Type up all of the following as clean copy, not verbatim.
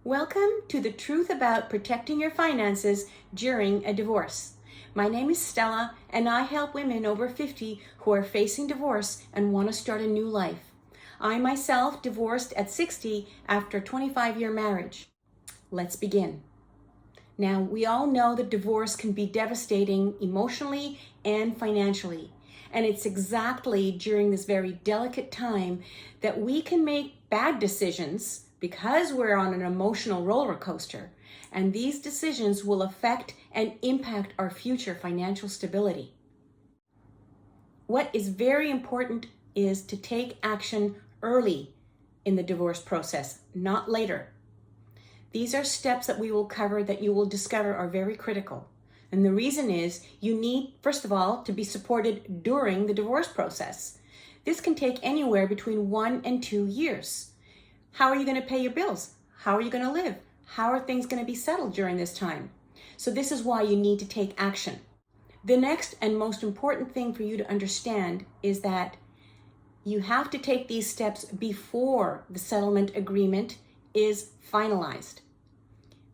Welcome to the truth about protecting your finances during a divorce. My name is Stella, and I help women over 50 who are facing divorce and want to start a new life. I myself divorced at 60 after a 25-year marriage. Let's begin. Now, we all know that divorce can be devastating emotionally and financially. And it's exactly during this very delicate time that we can make bad decisions because we're on an emotional roller coaster. And these decisions will affect and impact our future financial stability. What is very important is to take action early in the divorce process, not later. These are steps that we will cover that you will discover are very critical. And the reason is you need, first of all, to be supported during the divorce process. This can take anywhere between 1 and 2 years. How are you going to pay your bills? How are you going to live? How are things going to be settled during this time? So this is why you need to take action. The next and most important thing for you to understand is that you have to take these steps before the settlement agreement is finalized.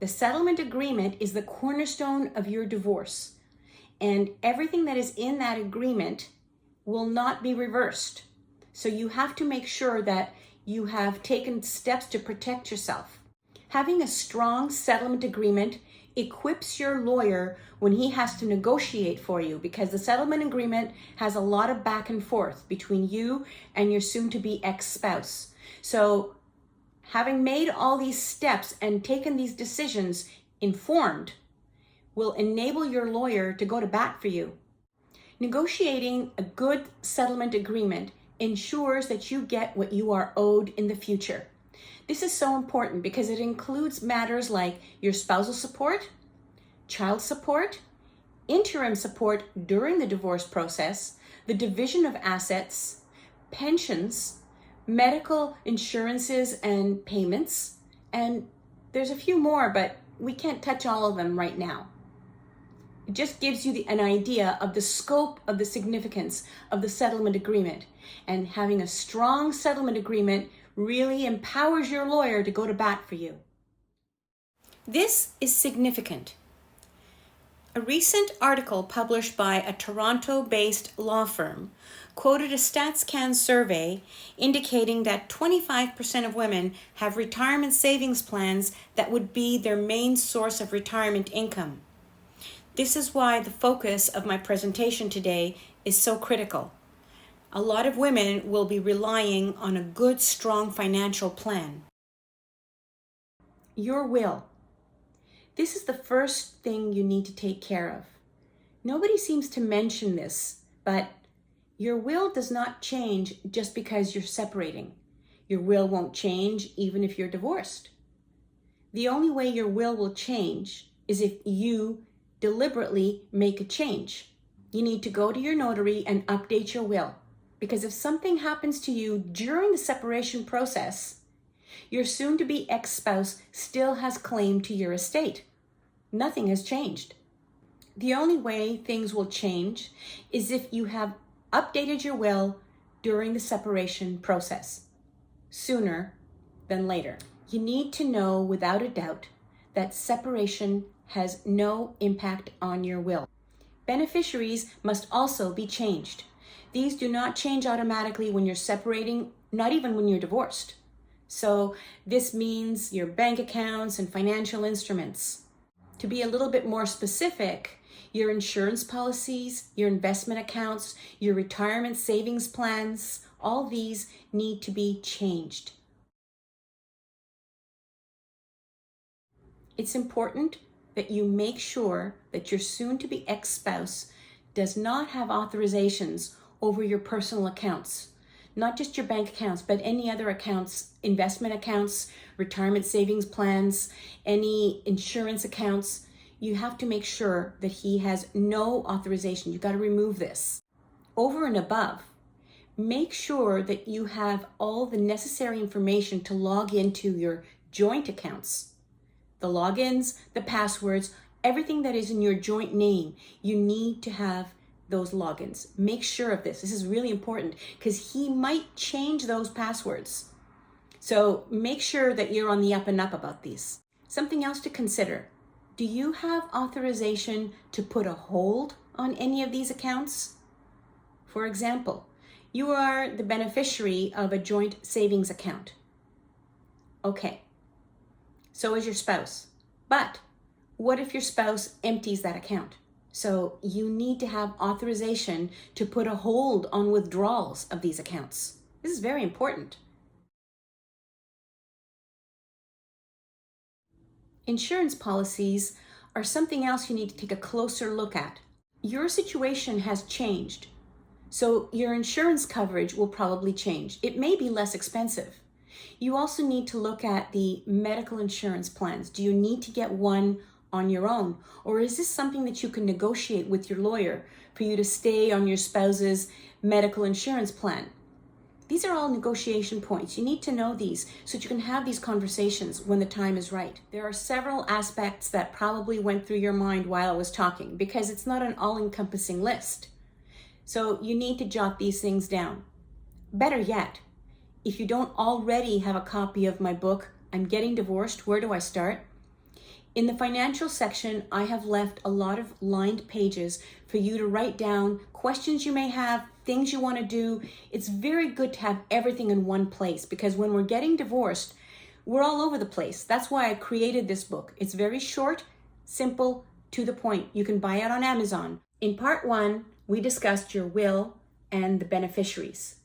The settlement agreement is the cornerstone of your divorce, and everything that is in that agreement will not be reversed. So you have to make sure that you have taken steps to protect yourself. Having a strong settlement agreement equips your lawyer when he has to negotiate for you, because the settlement agreement has a lot of back and forth between you and your soon-to-be ex-spouse. So having made all these steps and taken these decisions informed will enable your lawyer to go to bat for you. Negotiating a good settlement agreement ensures that you get what you are owed in the future. This is so important because it includes matters like your spousal support, child support, interim support during the divorce process, the division of assets, pensions, medical insurances and payments, and there's a few more, but we can't touch all of them right now. It just gives you an idea of the scope of the significance of the settlement agreement. And having a strong settlement agreement really empowers your lawyer to go to bat for you. This is significant. A recent article published by a Toronto-based law firm quoted a StatsCan survey indicating that 25% of women have retirement savings plans that would be their main source of retirement income. This is why the focus of my presentation today is so critical. A lot of women will be relying on a good, strong financial plan. Your will. This is the first thing you need to take care of. Nobody seems to mention this, but your will does not change just because you're separating. Your will won't change even if you're divorced. The only way your will will change is if you deliberately make a change. You need to go to your notary and update your will. Because if something happens to you during the separation process, your soon-to-be ex-spouse still has claim to your estate. Nothing has changed. The only way things will change is if you have updated your will during the separation process, sooner than later. You need to know without a doubt that separation has no impact on your will. Beneficiaries must also be changed. These do not change automatically when you're separating, not even when you're divorced. So this means your bank accounts and financial instruments. To be a little bit more specific, your insurance policies, your investment accounts, your retirement savings plans, all these need to be changed. It's important that you make sure that your soon-to-be ex-spouse does not have authorizations over your personal accounts, not just your bank accounts, but any other accounts, investment accounts, retirement savings plans, any insurance accounts. You have to make sure that he has no authorization. You've got to remove this. Over and above, make sure that you have all the necessary information to log into your joint accounts. The logins, the passwords, everything that is in your joint name, you need to have those logins. Make sure of this. This is really important because he might change those passwords. So make sure that you're on the up and up about these. Something else to consider. Do you have authorization to put a hold on any of these accounts? For example, you are the beneficiary of a joint savings account. Okay, so is your spouse. But what if your spouse empties that account? So you need to have authorization to put a hold on withdrawals of these accounts. This is very important. Insurance policies are something else you need to take a closer look at. Your situation has changed, so your insurance coverage will probably change. It may be less expensive. You also need to look at the medical insurance plans. Do you need to get one on your own? Or is this something that you can negotiate with your lawyer for you to stay on your spouse's medical insurance plan? These are all negotiation points. You need to know these so that you can have these conversations when the time is right. There are several aspects that probably went through your mind while I was talking because it's not an all-encompassing list. So you need to jot these things down. Better yet, if you don't already have a copy of my book, I'm Getting Divorced, Where Do I Start? In the financial section, I have left a lot of lined pages for you to write down questions you may have, things you want to do. It's very good to have everything in one place because when we're getting divorced, we're all over the place. That's why I created this book. It's very short, simple, to the point. You can buy it on Amazon. In part 1, we discussed your will and the beneficiaries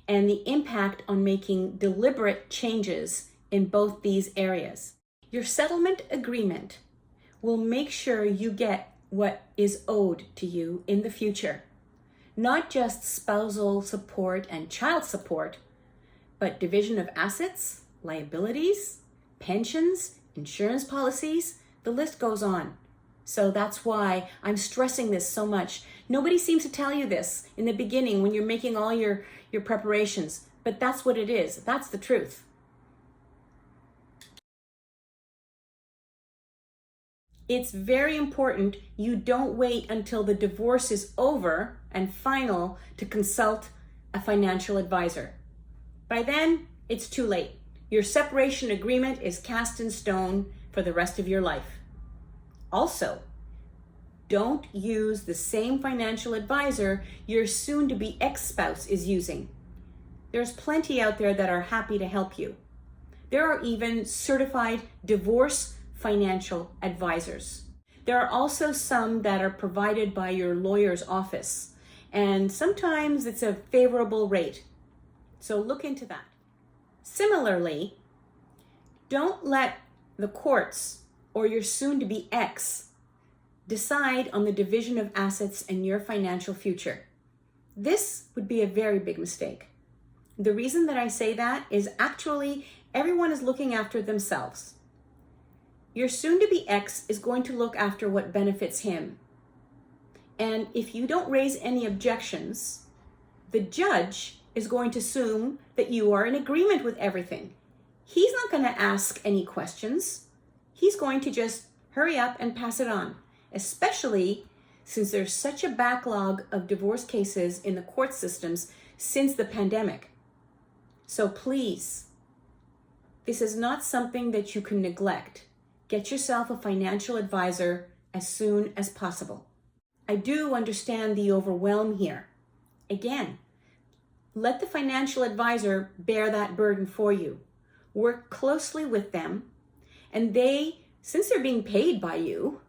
and the impact on making deliberate changes in both these areas. Your settlement agreement will make sure you get what is owed to you in the future. Not just spousal support and child support, but division of assets, liabilities, pensions, insurance policies, the list goes on. So that's why I'm stressing this so much. Nobody seems to tell you this in the beginning when you're making all your preparations, but that's what it is. That's the truth. It's very important you don't wait until the divorce is over and final to consult a financial advisor. By then, it's too late. Your separation agreement is cast in stone for the rest of your life. Also, don't use the same financial advisor your soon-to-be ex-spouse is using. There's plenty out there that are happy to help you. There are even certified divorce financial advisors. There are also some that are provided by your lawyer's office, and sometimes it's a favorable rate. So look into that. Similarly, don't let the courts or your soon-to-be ex decide on the division of assets and your financial future. This would be a very big mistake. The reason that I say that is actually everyone is looking after themselves. Your soon-to-be ex is going to look after what benefits him. And if you don't raise any objections, the judge is going to assume that you are in agreement with everything. He's not going to ask any questions. He's going to just hurry up and pass it on, especially since there's such a backlog of divorce cases in the court systems since the pandemic. So please, this is not something that you can neglect. Get yourself a financial advisor as soon as possible. I do understand the overwhelm here. Again, let the financial advisor bear that burden for you. Work closely with them, and they, since they're being paid by you,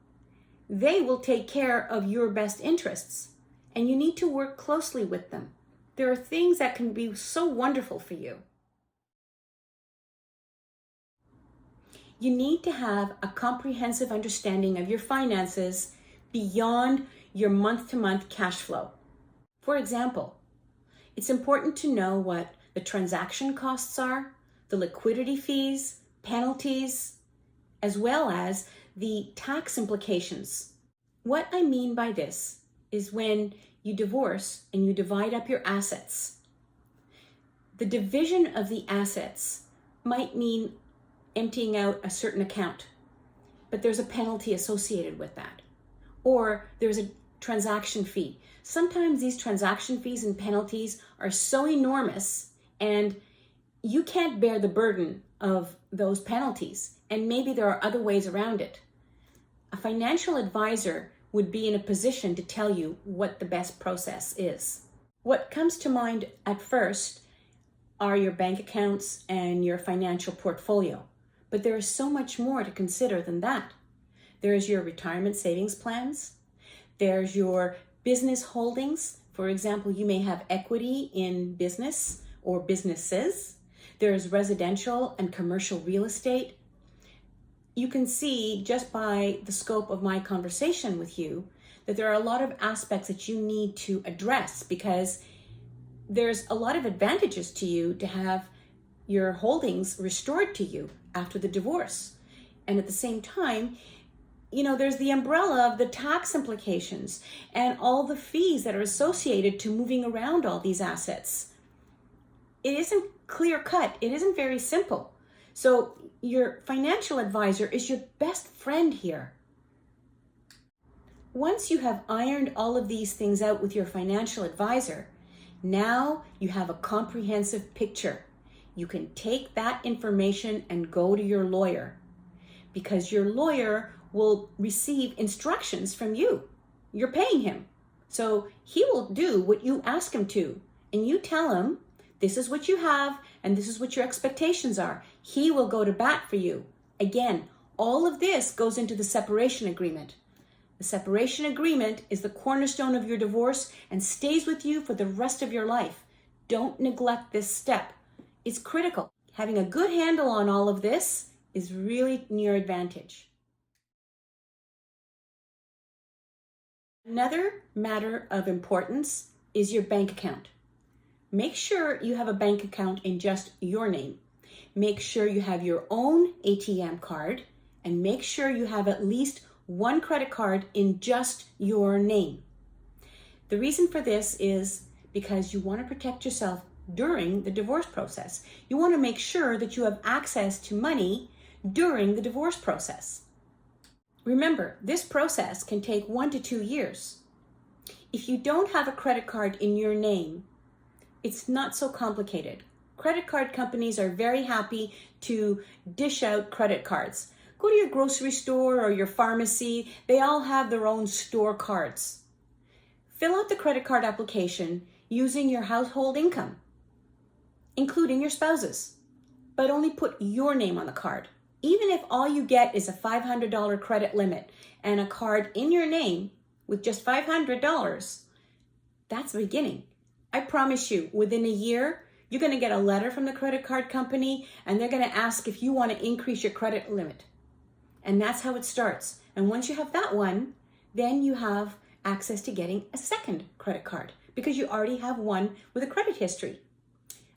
they will take care of your best interests, and you need to work closely with them. There are things that can be so wonderful for you. You need to have a comprehensive understanding of your finances beyond your month-to-month cash flow. For example, it's important to know what the transaction costs are, the liquidity fees, penalties, as well as the tax implications. What I mean by this is when you divorce and you divide up your assets, the division of the assets might mean emptying out a certain account, but there's a penalty associated with that. Or there's a transaction fee. Sometimes these transaction fees and penalties are so enormous and you can't bear the burden of those penalties, and maybe there are other ways around it. A financial advisor would be in a position to tell you what the best process is. What comes to mind at first are your bank accounts and your financial portfolio, but there is so much more to consider than that. There's your retirement savings plans. There's your business holdings. For example, you may have equity in business or businesses. There's residential and commercial real estate. You can see just by the scope of my conversation with you that there are a lot of aspects that you need to address, because there's a lot of advantages to you to have your holdings restored to you after the divorce. And at the same time, there's the umbrella of the tax implications and all the fees that are associated to moving around all these assets. It isn't clear cut. It isn't very simple. So your financial advisor is your best friend here. Once you have ironed all of these things out with your financial advisor, now you have a comprehensive picture. You can take that information and go to your lawyer, because your lawyer will receive instructions from you. You're paying him. So he will do what you ask him to. And you tell him, this is what you have and this is what your expectations are. He will go to bat for you. Again, all of this goes into the separation agreement. The separation agreement is the cornerstone of your divorce and stays with you for the rest of your life. Don't neglect this step. It's critical. Having a good handle on all of this is really in your advantage. Another matter of importance is your bank account. Make sure you have a bank account in just your name. Make sure you have your own ATM card, and make sure you have at least one credit card in just your name. The reason for this is because you want to protect yourself during the divorce process. You want to make sure that you have access to money during the divorce process. Remember, this process can take 1 to 2 years. If you don't have a credit card in your name, it's not so complicated. Credit card companies are very happy to dish out credit cards. Go to your grocery store or your pharmacy. They all have their own store cards. Fill out the credit card application using your household income, including your spouse's, but only put your name on the card. Even if all you get is a $500 credit limit and a card in your name with just $500, that's the beginning. I promise you, within a year, you're going to get a letter from the credit card company and they're going to ask if you want to increase your credit limit. And that's how it starts. And once you have that one, then you have access to getting a second credit card because you already have one with a credit history.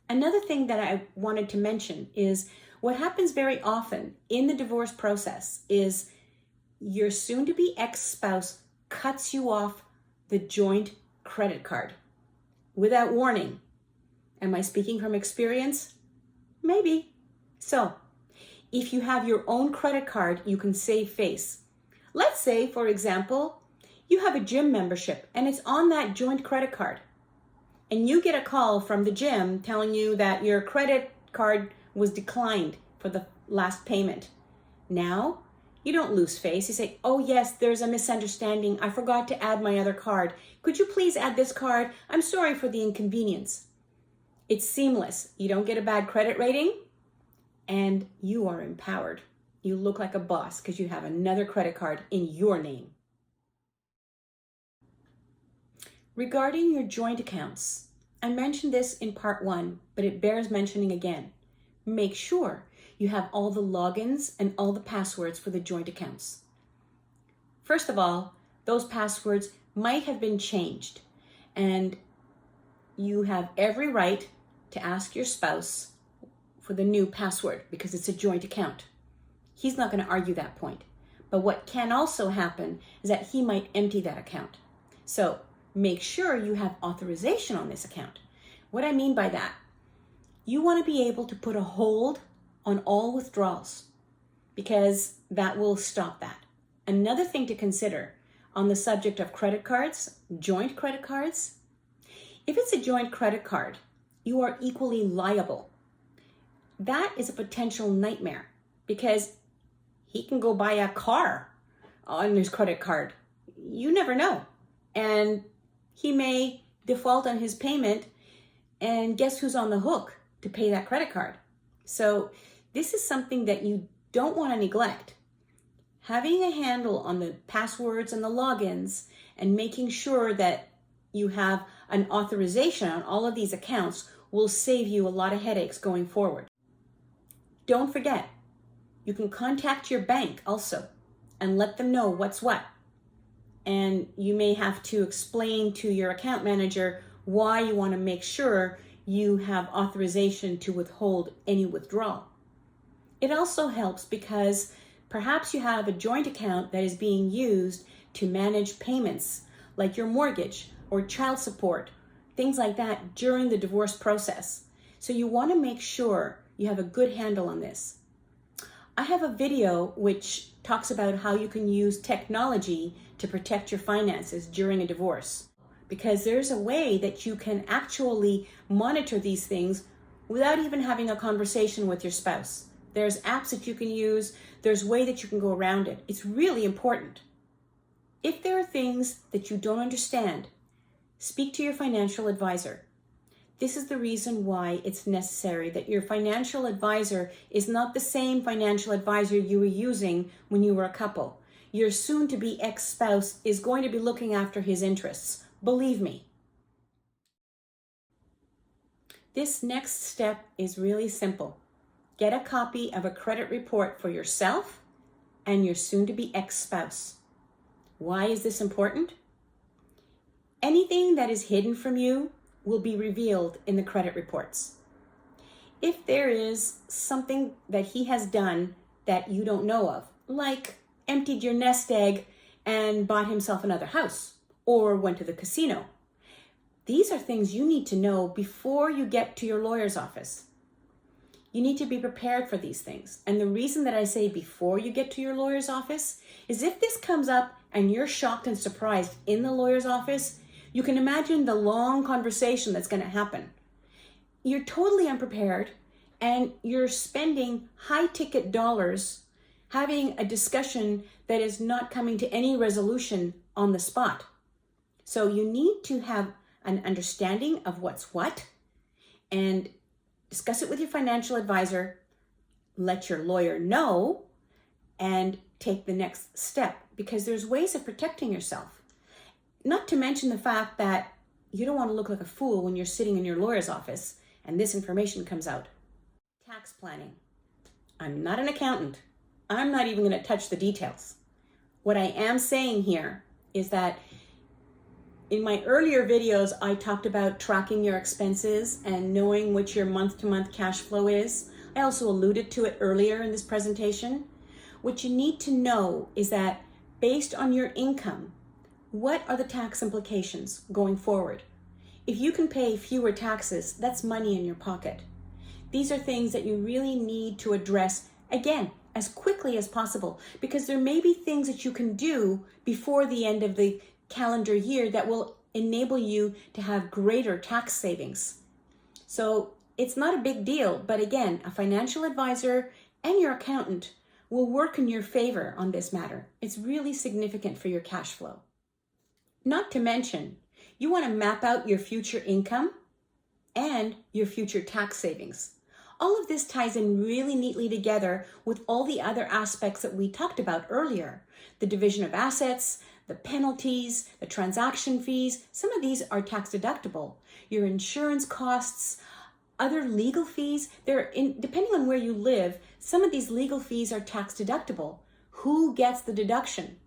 Another thing that I wanted to mention is what happens very often in the divorce process is your soon-to-be ex-spouse cuts you off the joint credit card without warning. Am I speaking from experience? Maybe. So, if you have your own credit card, you can save face. Let's say, for example, you have a gym membership and it's on that joint credit card. And you get a call from the gym telling you that your credit card was declined for the last payment. Now, you don't lose face. You say, oh yes, there's a misunderstanding. I forgot to add my other card. Could you please add this card? I'm sorry for the inconvenience. It's seamless. You don't get a bad credit rating and you are empowered. You look like a boss because you have another credit card in your name. Regarding your joint accounts, I mentioned this in part 1, but it bears mentioning again. Make sure you have all the logins and all the passwords for the joint accounts. First of all, those passwords might have been changed, and you have every right to ask your spouse for the new password because it's a joint account. He's not going to argue that point. But what can also happen is that he might empty that account. So make sure you have authorization on this account. What I mean by that, you want to be able to put a hold on all withdrawals because that will stop that. Another thing to consider on the subject of credit cards, joint credit cards, if it's a joint credit card, you are equally liable. that is a potential nightmare because he can go buy a car on his credit card. You never know. And he may default on his payment, and guess who's on the hook to pay that credit card? So this is something that you don't want to neglect. Having a handle on the passwords and the logins and making sure that you have an authorization on all of these accounts will save you a lot of headaches going forward. Don't forget, you can contact your bank also and let them know what's what. And you may have to explain to your account manager why you want to make sure you have authorization to withhold any withdrawal. It also helps because perhaps you have a joint account that is being used to manage payments like your mortgage or child support, things like that during the divorce process. So you want to make sure you have a good handle on this. I have a video which talks about how you can use technology to protect your finances during a divorce, because there's a way that you can actually monitor these things without even having a conversation with your spouse. There's apps that you can use. There's a way that you can go around it. It's really important. If there are things that you don't understand, speak to your financial advisor. This is the reason why it's necessary that your financial advisor is not the same financial advisor you were using when you were a couple. Your soon-to-be ex-spouse is going to be looking after his interests. Believe me. This next step is really simple. Get a copy of a credit report for yourself and your soon-to-be ex-spouse. Why is this important? Anything that is hidden from you will be revealed in the credit reports. If there is something that he has done that you don't know of, like emptied your nest egg and bought himself another house or went to the casino, these are things you need to know before you get to your lawyer's office. You need to be prepared for these things. And the reason that I say before you get to your lawyer's office is if this comes up and you're shocked and surprised in the lawyer's office, you can imagine the long conversation that's going to happen. You're totally unprepared and you're spending high-ticket dollars having a discussion that is not coming to any resolution on the spot. So you need to have an understanding of what's what and discuss it with your financial advisor, let your lawyer know, and take the next step, because there's ways of protecting yourself. Not to mention the fact that you don't want to look like a fool when you're sitting in your lawyer's office and this information comes out. Tax planning. I'm not an accountant. I'm not even going to touch the details. What I am saying here is that in my earlier videos, I talked about tracking your expenses and knowing what your month-to-month cash flow is. I also alluded to it earlier in this presentation. What you need to know is that based on your income, what are the tax implications going forward? If you can pay fewer taxes, that's money in your pocket. These are things that you really need to address, again, as quickly as possible, because there may be things that you can do before the end of the calendar year that will enable you to have greater tax savings. So it's not a big deal, but again, a financial advisor and your accountant will work in your favor on this matter. It's really significant for your cash flow. Not to mention, you want to map out your future income and your future tax savings. All of this ties in really neatly together with all the other aspects that we talked about earlier. The division of assets, the penalties, the transaction fees. Some of these are tax deductible. Your insurance costs, other legal fees. Depending on where you live, some of these legal fees are tax deductible. Who gets the deduction?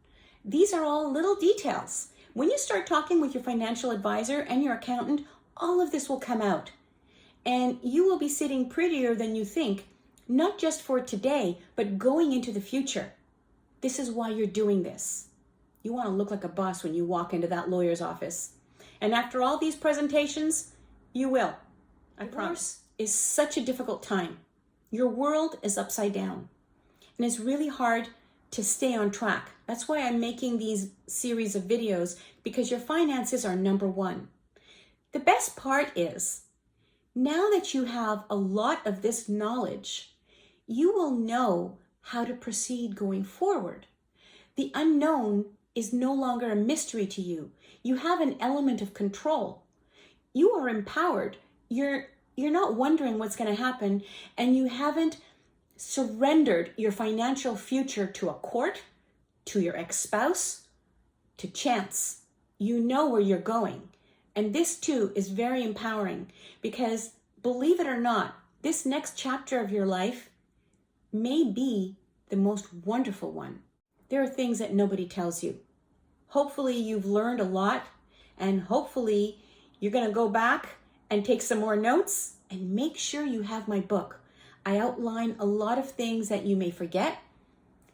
These are all little details. When you start talking with your financial advisor and your accountant, all of this will come out. And you will be sitting prettier than you think, not just for today, but going into the future. This is why you're doing this. You want to look like a boss when you walk into that lawyer's office. And after all these presentations, you will. I promise. Is such a difficult time. Your world is upside down. And it's really hard to stay on track. That's why I'm making these series of videos, because your finances are number one. The best part is Now that you have a lot of this knowledge, you will know how to proceed going forward. The unknown is no longer a mystery to you. You have an element of control. You are empowered. You're not wondering what's going to happen, and you haven't surrendered your financial future to a court, to your ex-spouse, to chance. You know where you're going. And this too is very empowering because, believe it or not, this next chapter of your life may be the most wonderful one. There are things that nobody tells you. Hopefully you've learned a lot, and hopefully you're going to go back and take some more notes, and make sure you have my book. I outline a lot of things that you may forget.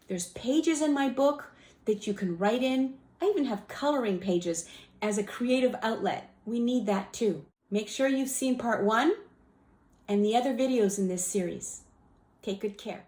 There's pages in my book that you can write in. I even have coloring pages as a creative outlet. We need that too. Make sure you've seen part 1 and the other videos in this series. Take good care.